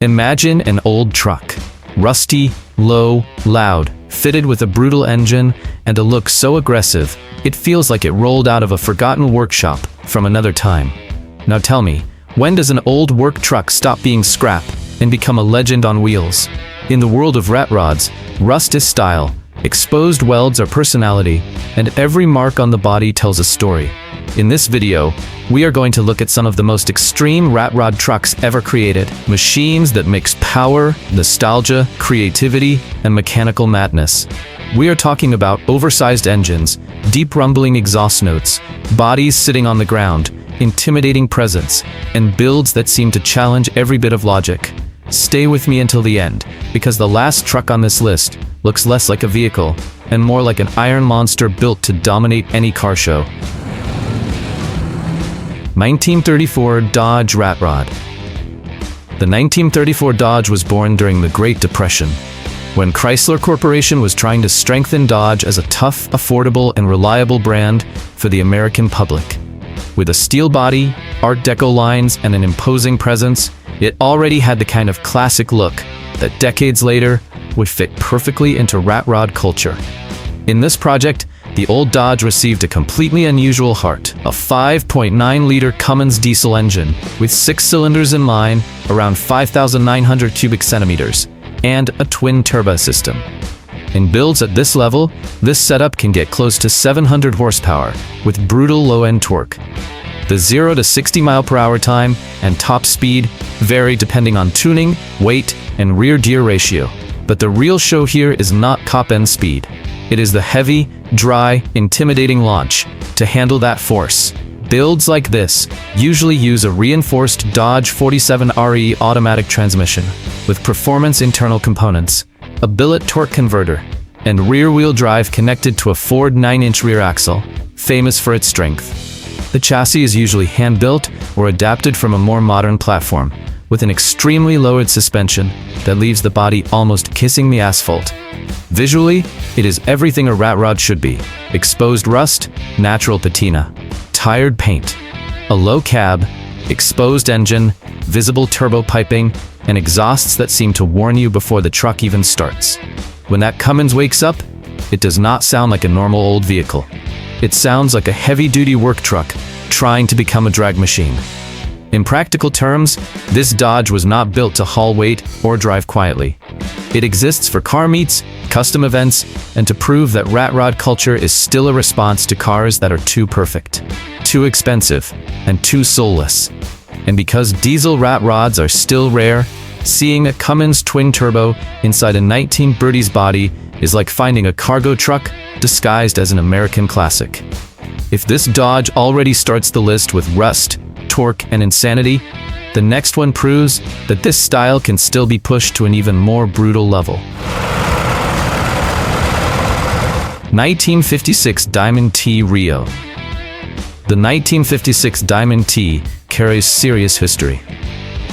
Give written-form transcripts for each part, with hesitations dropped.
Imagine an old truck. Rusty, low, loud, fitted with a brutal engine and a look so aggressive, it feels like it rolled out of a forgotten workshop from another time. Now tell me, when does an old work truck stop being scrap and become a legend on wheels? In the world of rat rods, rust is style, exposed welds are personality, and every mark on the body tells a story. In this video, we are going to look at some of the most extreme rat rod trucks ever created. Machines that mix power, nostalgia, creativity, and mechanical madness. We are talking about oversized engines, deep rumbling exhaust notes, bodies sitting on the ground, intimidating presence, and builds that seem to challenge every bit of logic. Stay with me until the end, because the last truck on this list looks less like a vehicle and more like an iron monster built to dominate any car show. 1934 Dodge Rat Rod. The 1934 Dodge was born during the Great Depression, when Chrysler Corporation was trying to strengthen Dodge as a tough, affordable, and reliable brand for the American public. With a steel body, Art Deco lines, and an imposing presence, it already had the kind of classic look that decades later would fit perfectly into rat rod culture. In this project, the old Dodge received a completely unusual heart, a 5.9-liter Cummins diesel engine with 6 cylinders in line, around 5,900 cubic centimeters, and a twin turbo system. In builds at this level, this setup can get close to 700 horsepower with brutal low-end torque. The 0 to 60 mile/hour time and top speed vary depending on tuning, weight, and rear-gear ratio. But the real show here is not top-end speed. It is the heavy, dry, intimidating launch to handle that force. Builds like this usually use a reinforced Dodge 47RE automatic transmission with performance internal components, a billet torque converter, and rear-wheel drive connected to a Ford 9-inch rear axle, famous for its strength. The chassis is usually hand-built or adapted from a more modern platform, with an extremely lowered suspension that leaves the body almost kissing the asphalt. Visually, it is everything a rat rod should be. Exposed rust, natural patina, tired paint, a low cab, exposed engine, visible turbo piping, and exhausts that seem to warn you before the truck even starts. When that Cummins wakes up, it does not sound like a normal old vehicle. It sounds like a heavy-duty work truck trying to become a drag machine. In practical terms, this Dodge was not built to haul weight or drive quietly. It exists for car meets, custom events, and to prove that rat rod culture is still a response to cars that are too perfect, too expensive, and too soulless. And because diesel rat rods are still rare, seeing a Cummins Twin Turbo inside a 1930s body is like finding a cargo truck disguised as an American classic. If this Dodge already starts the list with rust, torque, and insanity, the next one proves that this style can still be pushed to an even more brutal level. 1956 Diamond T Reo. The 1956 Diamond T carries serious history.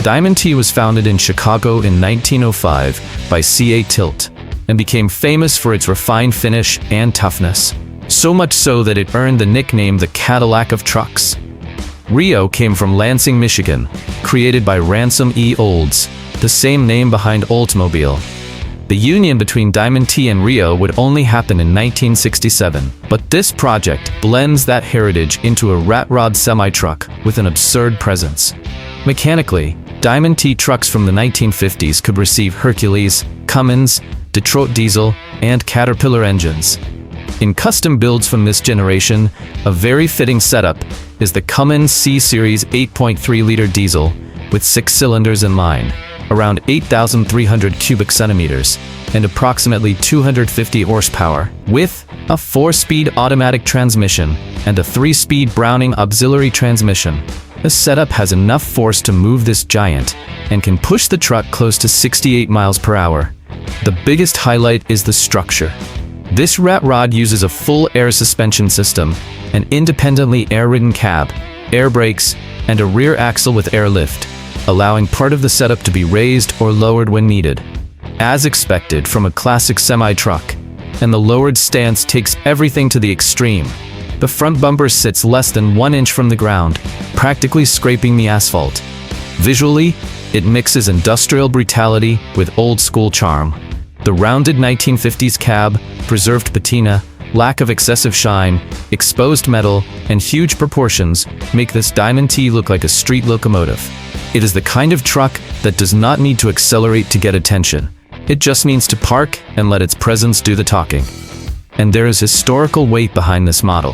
Diamond T was founded in Chicago in 1905 by C.A. Tilt and became famous for its refined finish and toughness, so much so that it earned the nickname the Cadillac of trucks. Reo came from Lansing, Michigan, created by Ransom E. Olds, the same name behind Oldsmobile. The union between Diamond T and Reo would only happen in 1967, but this project blends that heritage into a rat rod semi-truck with an absurd presence. Mechanically, Diamond T trucks from the 1950s could receive Hercules, Cummins, Detroit diesel, and Caterpillar engines. In custom builds from this generation, a very fitting setup is the Cummins C-Series 8.3-liter diesel with 6 cylinders in line, around 8,300 cubic centimeters, and approximately 250 horsepower, with a 4-speed automatic transmission and a 3-speed Browning auxiliary transmission. The setup has enough force to move this giant and can push the truck close to 68 miles per hour. The biggest highlight is the structure. This rat rod uses a full air suspension system, an independently air-ridden cab, air brakes, and a rear axle with air lift, allowing part of the setup to be raised or lowered when needed. As expected from a classic semi-truck, and the lowered stance takes everything to the extreme. The front bumper sits less than 1 inch from the ground, practically scraping the asphalt. Visually, It mixes industrial brutality with old-school charm. The rounded 1950s cab, preserved patina, lack of excessive shine, exposed metal, and huge proportions make this Diamond T look like a street locomotive. It is the kind of truck that does not need to accelerate to get attention. It just needs to park and let its presence do the talking. And there is historical weight behind this model.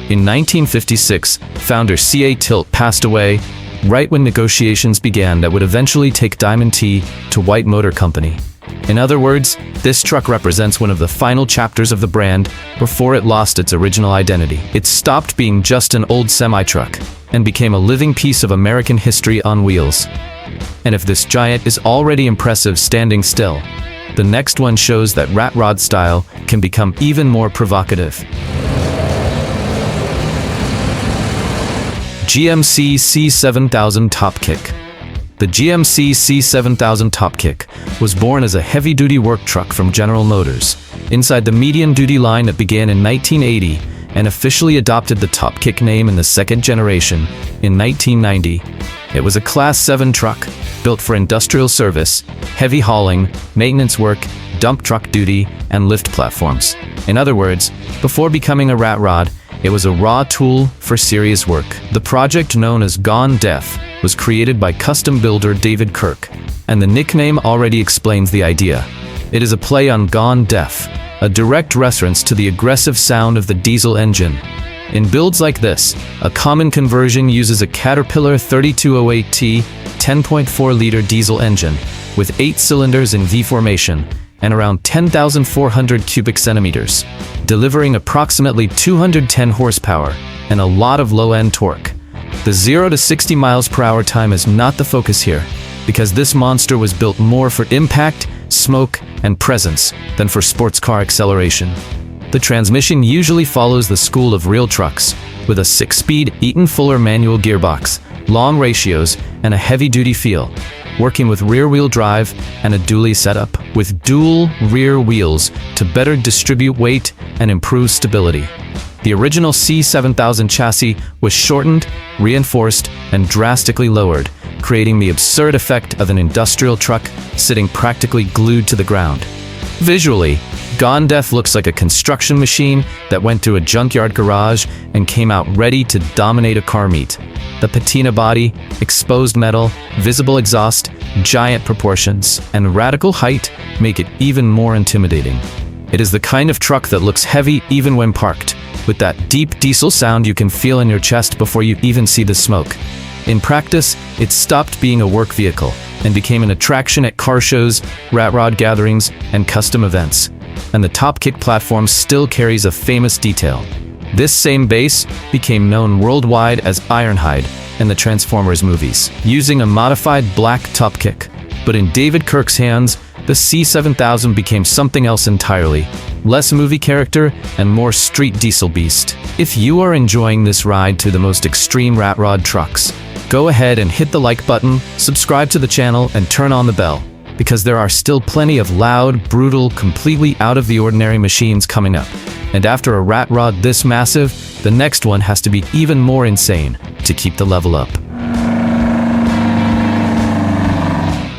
In 1956, founder C.A. Tilt passed away right when negotiations began that would eventually take Diamond T to White Motor Company. In other words, this truck represents one of the final chapters of the brand before it lost its original identity. It stopped being just an old semi-truck and became a living piece of American history on wheels. And if this giant is already impressive standing still, the next one shows that rat rod style can become even more provocative. GMC C7000 Topkick. The GMC C7000 Topkick was born as a heavy-duty work truck from General Motors. Inside the medium-duty line that began in 1980 and officially adopted the Topkick name in the second generation in 1990. It was a Class 7 truck, built for industrial service, heavy hauling, maintenance work, dump truck duty, and lift platforms. In other words, before becoming a rat rod, it was a raw tool for serious work. The project, known as Gone Deaf, was created by custom builder David Kirk, and the nickname already explains the idea. It is a play on Gone Deaf, a direct reference to the aggressive sound of the diesel engine. In builds like this, a common conversion uses a Caterpillar 3208T 10.4-liter diesel engine with 8 cylinders in V formation and around 10,400 cubic centimeters, delivering approximately 210 horsepower and a lot of low-end torque. The 0 to 60 miles per hour time is not the focus here, because this monster was built more for impact, smoke, and presence than for sports car acceleration. The transmission usually follows the school of real trucks, with a 6-speed Eaton Fuller manual gearbox, long ratios, and a heavy-duty feel, working with rear-wheel drive and a dually setup, with dual rear wheels to better distribute weight and improve stability. The original C7000 chassis was shortened, reinforced, and drastically lowered, creating the absurd effect of an industrial truck sitting practically glued to the ground. Visually, Gone Deaf looks like a construction machine that went to a junkyard garage and came out ready to dominate a car meet. The patina body, exposed metal, visible exhaust, giant proportions, and radical height make it even more intimidating. It is the kind of truck that looks heavy even when parked, with that deep diesel sound you can feel in your chest before you even see the smoke. In practice, it stopped being a work vehicle and became an attraction at car shows, rat rod gatherings, and custom events. And the Topkick platform still carries a famous detail. This same base became known worldwide as Ironhide in the Transformers movies, using a modified black Topkick. But in David Kirk's hands, the C7000 became something else entirely. Less movie character and more street diesel beast. If you are enjoying this ride to the most extreme rat rod trucks, go ahead and hit the like button, subscribe to the channel, and turn on the bell, because there are still plenty of loud, brutal, completely out of the ordinary machines coming up. And after a rat rod this massive, the next one has to be even more insane to keep the level up.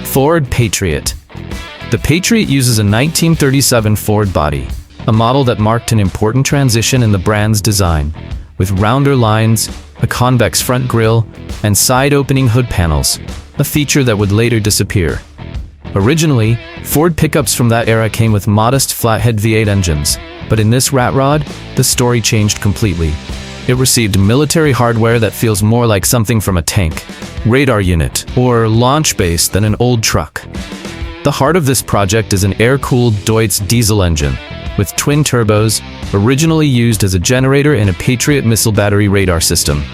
Ford Patriot. The Patriot uses a 1937 Ford body, a model that marked an important transition in the brand's design, with rounder lines, a convex front grille, and side-opening hood panels, a feature that would later disappear. Originally, Ford pickups from that era came with modest flathead V8 engines, but in this rat rod, the story changed completely. It received military hardware that feels more like something from a tank, radar unit, or launch base than an old truck. The heart of this project is an air-cooled Deutz diesel engine, with twin turbos, originally used as a generator in a Patriot missile battery radar system.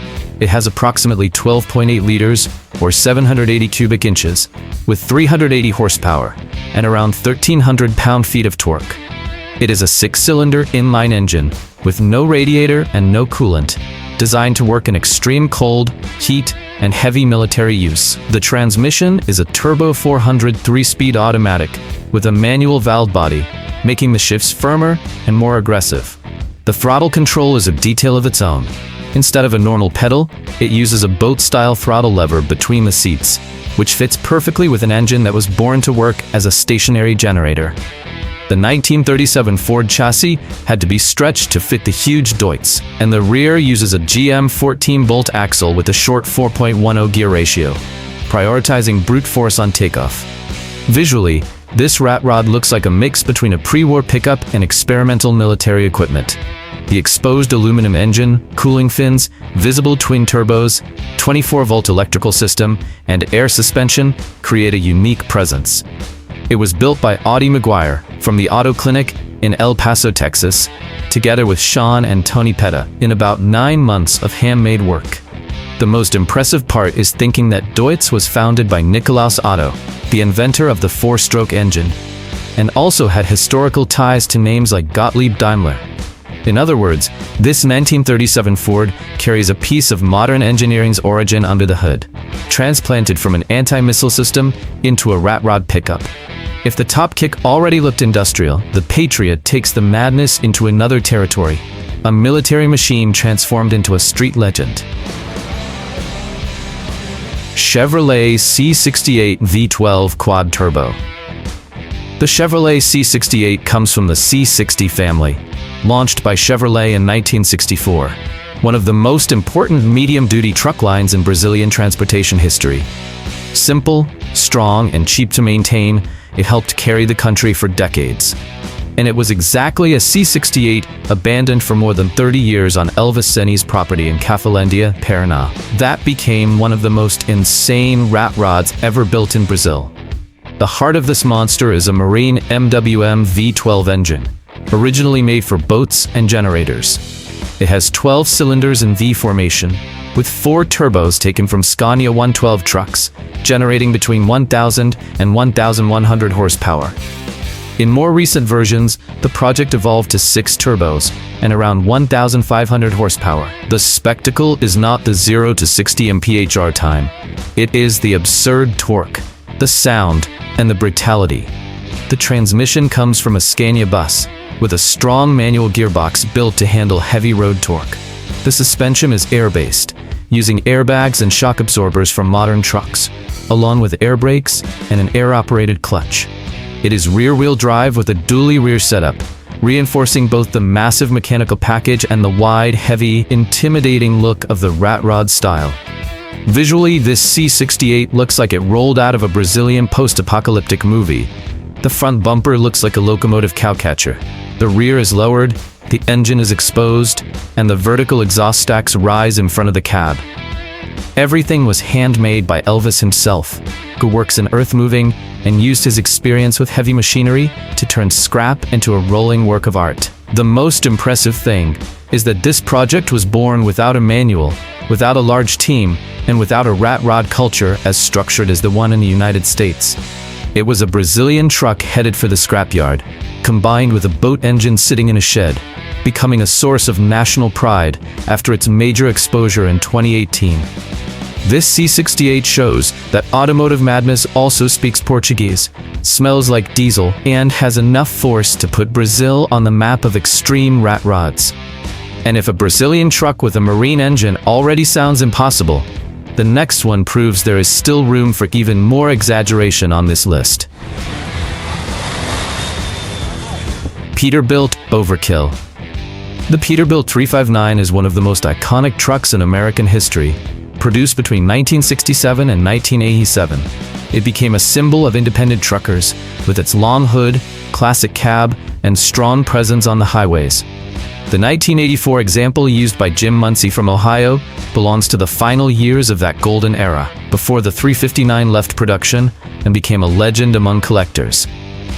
It has approximately 12.8 liters, or 780 cubic inches, with 380 horsepower, and around 1,300 pound-feet of torque. It is a 6-cylinder inline engine, with no radiator and no coolant, designed to work in extreme cold, heat, and heavy military use. The transmission is a turbo 400 3-speed automatic, with a manual valve body, making the shifts firmer and more aggressive. The throttle control is a detail of its own. Instead of a normal pedal, it uses a boat-style throttle lever between the seats, which fits perfectly with an engine that was born to work as a stationary generator. The 1937 Ford chassis had to be stretched to fit the huge Deutz, and the rear uses a GM 14-bolt axle with a short 4.10 gear ratio, prioritizing brute force on takeoff. Visually, this rat rod looks like a mix between a pre-war pickup and experimental military equipment. The exposed aluminum engine, cooling fins, visible twin turbos, 24-volt electrical system, and air suspension create a unique presence. It was built by Audie McGuire from the Auto Clinic in El Paso, Texas, together with Sean and Tony Petta in about 9 months of handmade work. The most impressive part is thinking that Deutz was founded by Nikolaus Otto, the inventor of the 4-stroke engine, and also had historical ties to names like Gottlieb Daimler. In other words, this 1937 Ford carries a piece of modern engineering's origin under the hood, transplanted from an anti-missile system into a rat rod pickup. If the Topkick already looked industrial, the Patriot takes the madness into another territory, a military machine transformed into a street legend. Chevrolet C68 V12 Quad Turbo. The Chevrolet C68 comes from the C60 family, launched by Chevrolet in 1964, one of the most important medium-duty truck lines in Brazilian transportation history. Simple, strong, and cheap to maintain, it helped carry the country for decades. And it was exactly a C68 abandoned for more than 30 years on Elvis Seni's property in Cafelândia, Paraná that became one of the most insane rat rods ever built in Brazil. The heart of this monster is a marine MWM V12 engine, originally made for boats and generators. It has 12 cylinders in V formation, with 4 turbos taken from Scania 112 trucks, generating between 1,000 and 1,100 horsepower. In more recent versions, the project evolved to 6 turbos and around 1,500 horsepower. The spectacle is not the 0 to 60 mph time. It is the absurd torque, the sound, and the brutality. The transmission comes from a Scania bus, with a strong manual gearbox built to handle heavy road torque. The suspension is air-based, using airbags and shock absorbers from modern trucks, along with air brakes and an air-operated clutch. It is rear-wheel drive with a dually rear setup, reinforcing both the massive mechanical package and the wide, heavy, intimidating look of the rat rod style. Visually, this C68 looks like it rolled out of a Brazilian post-apocalyptic movie. The front bumper looks like a locomotive cowcatcher. The rear is lowered, the engine is exposed, and the vertical exhaust stacks rise in front of the cab. Everything was handmade by Elvis himself, who works in earth-moving and used his experience with heavy machinery to turn scrap into a rolling work of art. The most impressive thing is that this project was born without a manual, without a large team, and without a rat rod culture as structured as the one in the United States. It was a Brazilian truck headed for the scrapyard, combined with a boat engine sitting in a shed, becoming a source of national pride after its major exposure in 2018. This C68 shows that automotive madness also speaks Portuguese, smells like diesel, and has enough force to put Brazil on the map of extreme rat rods. And if a Brazilian truck with a marine engine already sounds impossible, the next one proves there is still room for even more exaggeration on this list. Peterbilt Overkill. The Peterbilt 359 is one of the most iconic trucks in American history, produced between 1967 and 1987. It became a symbol of independent truckers, with its long hood, classic cab, and strong presence on the highways. The 1984 example used by Jim Muncie from Ohio belongs to the final years of that golden era, before the 359 left production and became a legend among collectors.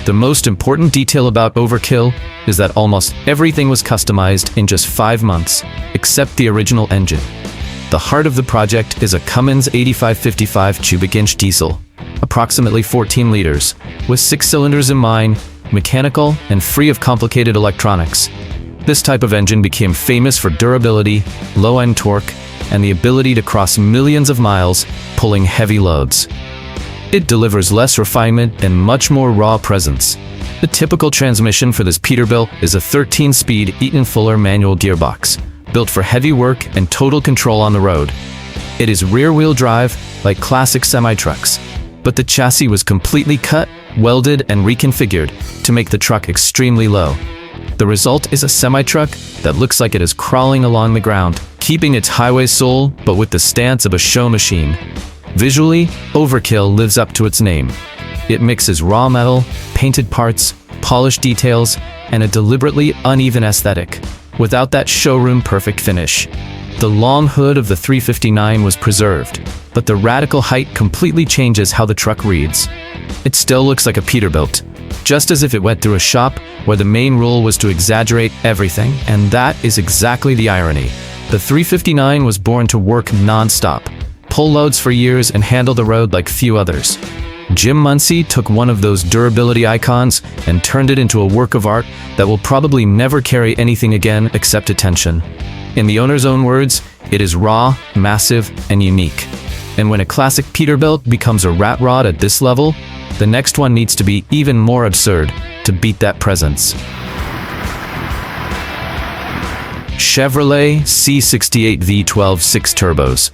The most important detail about Overkill is that almost everything was customized in just 5 months, except the original engine. The heart of the project is a Cummins 8555 cubic inch diesel, approximately 14 liters, with 6 cylinders in mind, mechanical and free of complicated electronics. This type of engine became famous for durability, low-end torque, and the ability to cross millions of miles pulling heavy loads. It delivers less refinement and much more raw presence. The typical transmission for this Peterbilt is a 13-speed Eaton Fuller manual gearbox, built for heavy work and total control on the road. It is rear-wheel drive, like classic semi-trucks, but the chassis was completely cut, welded, and reconfigured to make the truck extremely low. The result is a semi-truck that looks like it is crawling along the ground, keeping its highway soul, but with the stance of a show machine. Visually, Overkill lives up to its name. It mixes raw metal, painted parts, polished details, and a deliberately uneven aesthetic, without that showroom-perfect finish. The long hood of the 359 was preserved, but the radical height completely changes how the truck reads. It still looks like a Peterbilt, just as if it went through a shop where the main rule was to exaggerate everything, and that is exactly the irony. The 359 was born to work non-stop, pull loads for years, and handle the road like few others. Jim Muncie took one of those durability icons and turned it into a work of art that will probably never carry anything again except attention. In the owner's own words, it is raw, massive, and unique. And when a classic Peterbilt becomes a rat rod at this level, the next one needs to be even more absurd to beat that presence. Chevrolet C68 V12 6 turbos.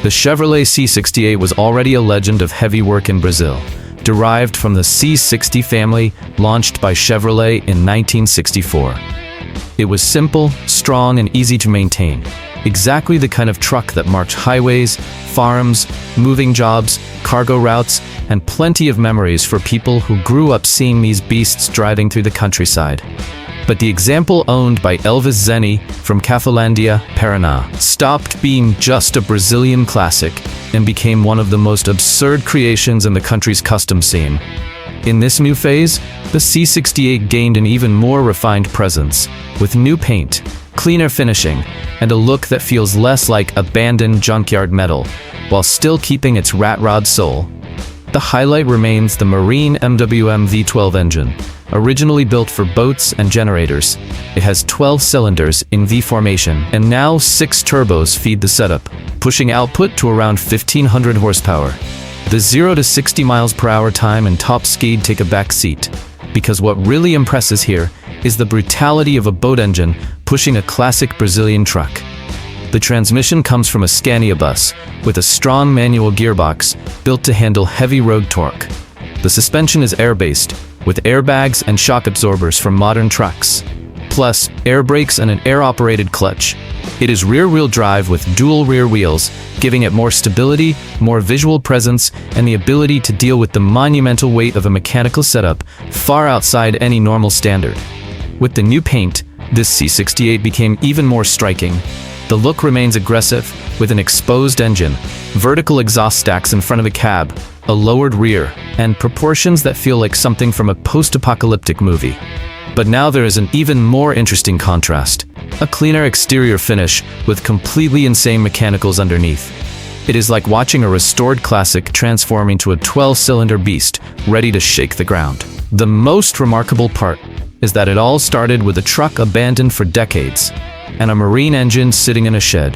The Chevrolet C68 was already a legend of heavy work in Brazil, derived from the C60 family launched by Chevrolet in 1964. It was simple, strong, and easy to maintain. Exactly the kind of truck that marked highways, farms, moving jobs, cargo routes, and plenty of memories for people who grew up seeing these beasts driving through the countryside. But the example owned by Elvis Zeni from Cafelândia, Paraná, stopped being just a Brazilian classic and became one of the most absurd creations in the country's custom scene. In this new phase, the C68 gained an even more refined presence, with new paint, cleaner finishing, and a look that feels less like abandoned junkyard metal, while still keeping its rat rod soul. The highlight remains the Marine MWM V12 engine, originally built for boats and generators. It has 12 cylinders in V formation, and now 6 turbos feed the setup, pushing output to around 1,500 horsepower. The 0 to 60 miles per hour time and top speed take a back seat, because what really impresses here is the brutality of a boat engine pushing a classic Brazilian truck. The transmission comes from a Scania bus, with a strong manual gearbox built to handle heavy road torque. The suspension is air-based, with airbags and shock absorbers from modern trucks, plus air brakes and an air-operated clutch. It is rear-wheel drive with dual rear wheels, giving it more stability, more visual presence, and the ability to deal with the monumental weight of a mechanical setup far outside any normal standard. With the new paint, this C68 became even more striking. The look remains aggressive, with an exposed engine, vertical exhaust stacks in front of the cab, a lowered rear, and proportions that feel like something from a post-apocalyptic movie. But now there is an even more interesting contrast. A cleaner exterior finish with completely insane mechanicals underneath. It is like watching a restored classic transform into a 12-cylinder beast ready to shake the ground. The most remarkable part is that it all started with a truck abandoned for decades and a marine engine sitting in a shed.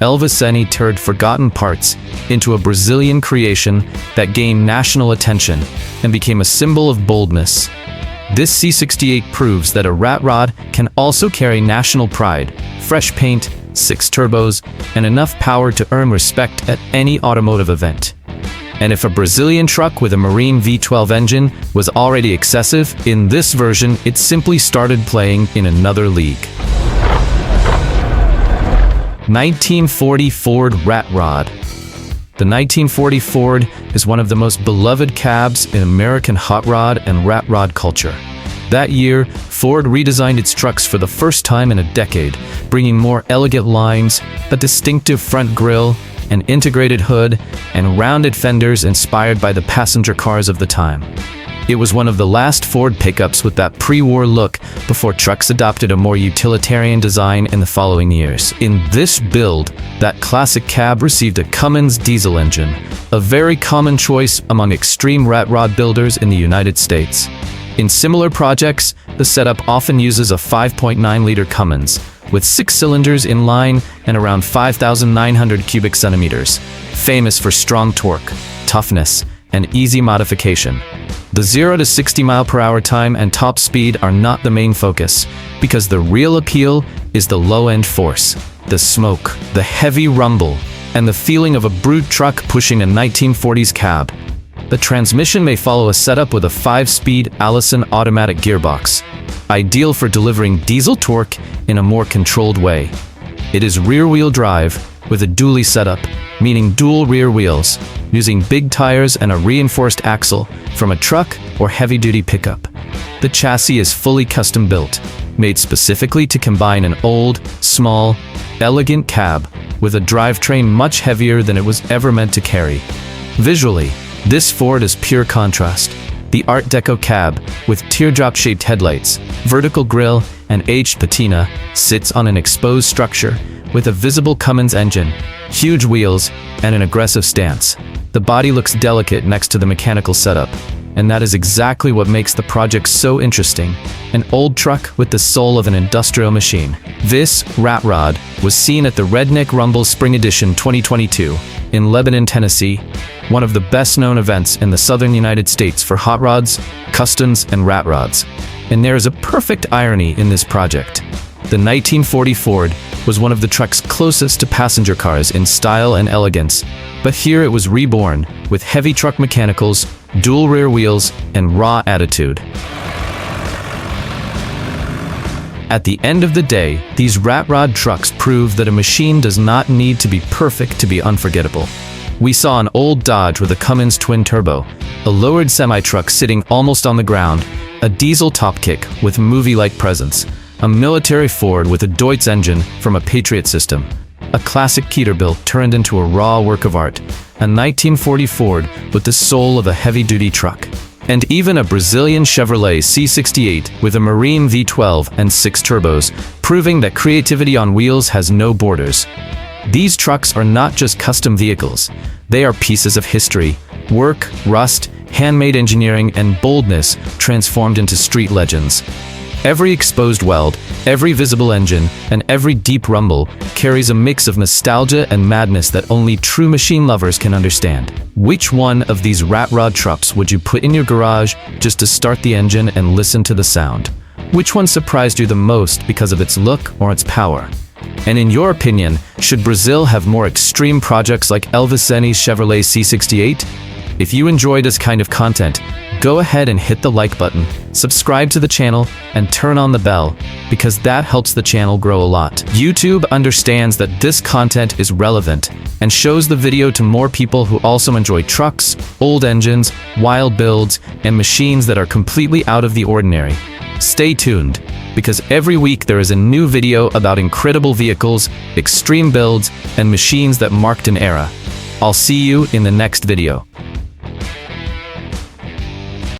Elvis Zeni turned forgotten parts into a Brazilian creation that gained national attention and became a symbol of boldness. This C68 proves that a rat rod can also carry national pride, fresh paint, 6 turbos, and enough power to earn respect at any automotive event. And if a Brazilian truck with a Marine V12 engine was already excessive, in this version it simply started playing in another league. 1940 Ford Rat Rod. The 1940 Ford is one of the most beloved cabs in American hot rod and rat rod culture. That year, Ford redesigned its trucks for the first time in a decade, bringing more elegant lines, a distinctive front grille, an integrated hood, and rounded fenders inspired by the passenger cars of the time. It was one of the last Ford pickups with that pre-war look before trucks adopted a more utilitarian design in the following years. In this build, that classic cab received a Cummins diesel engine, a very common choice among extreme rat rod builders in the United States. In similar projects, the setup often uses a 5.9-liter Cummins, with 6 cylinders in line and around 5,900 cubic centimeters, famous for strong torque, toughness, and easy modification. The 0 to 60 mph time and top speed are not the main focus, because the real appeal is the low-end force, the smoke, the heavy rumble, and the feeling of a brute truck pushing a 1940s cab. The transmission may follow a setup with a 5-speed Allison automatic gearbox, ideal for delivering diesel torque in a more controlled way. It is rear-wheel drive with a dually setup, meaning dual rear wheels, using big tires and a reinforced axle from a truck or heavy-duty pickup. The chassis is fully custom-built, made specifically to combine an old, small, elegant cab with a drivetrain much heavier than it was ever meant to carry. Visually, this Ford is pure contrast. The Art Deco cab, with teardrop-shaped headlights, vertical grille, and aged patina, sits on an exposed structure with a visible Cummins engine, huge wheels, and an aggressive stance. The body looks delicate next to the mechanical setup, and that is exactly what makes the project so interesting. An old truck with the soul of an industrial machine. This rat rod was seen at the Redneck Rumble Spring Edition 2022 in Lebanon, Tennessee, one of the best-known events in the southern United States for hot rods, customs, and rat rods. And there is a perfect irony in this project. The 1940 Ford was one of the truck's closest to passenger cars in style and elegance, but here it was reborn with heavy truck mechanicals, dual rear wheels, and raw attitude. At the end of the day, these rat rod trucks prove that a machine does not need to be perfect to be unforgettable. We saw an old Dodge with a Cummins Twin Turbo, a lowered semi-truck sitting almost on the ground, a diesel Topkick with movie-like presence, a military Ford with a Deutz engine from a Patriot system, a classic Peterbilt turned into a raw work of art, a 1940 Ford with the soul of a heavy-duty truck, and even a Brazilian Chevrolet C68 with a Marine V12 and 6 turbos, proving that creativity on wheels has no borders. These trucks are not just custom vehicles, they are pieces of history, work, rust, handmade engineering, and boldness transformed into street legends. Every exposed weld, every visible engine, and every deep rumble carries a mix of nostalgia and madness that only true machine lovers can understand. Which one of these rat rod trucks would you put in your garage just to start the engine and listen to the sound? Which one surprised you the most because of its look or its power? And in your opinion, should Brazil have more extreme projects like Elvis Zeni's Chevrolet C68? If you enjoy this kind of content, go ahead and hit the like button, subscribe to the channel, and turn on the bell, because that helps the channel grow a lot. YouTube understands that this content is relevant and shows the video to more people who also enjoy trucks, old engines, wild builds, and machines that are completely out of the ordinary. Stay tuned, because every week there is a new video about incredible vehicles, extreme builds, and machines that marked an era. I'll see you in the next video.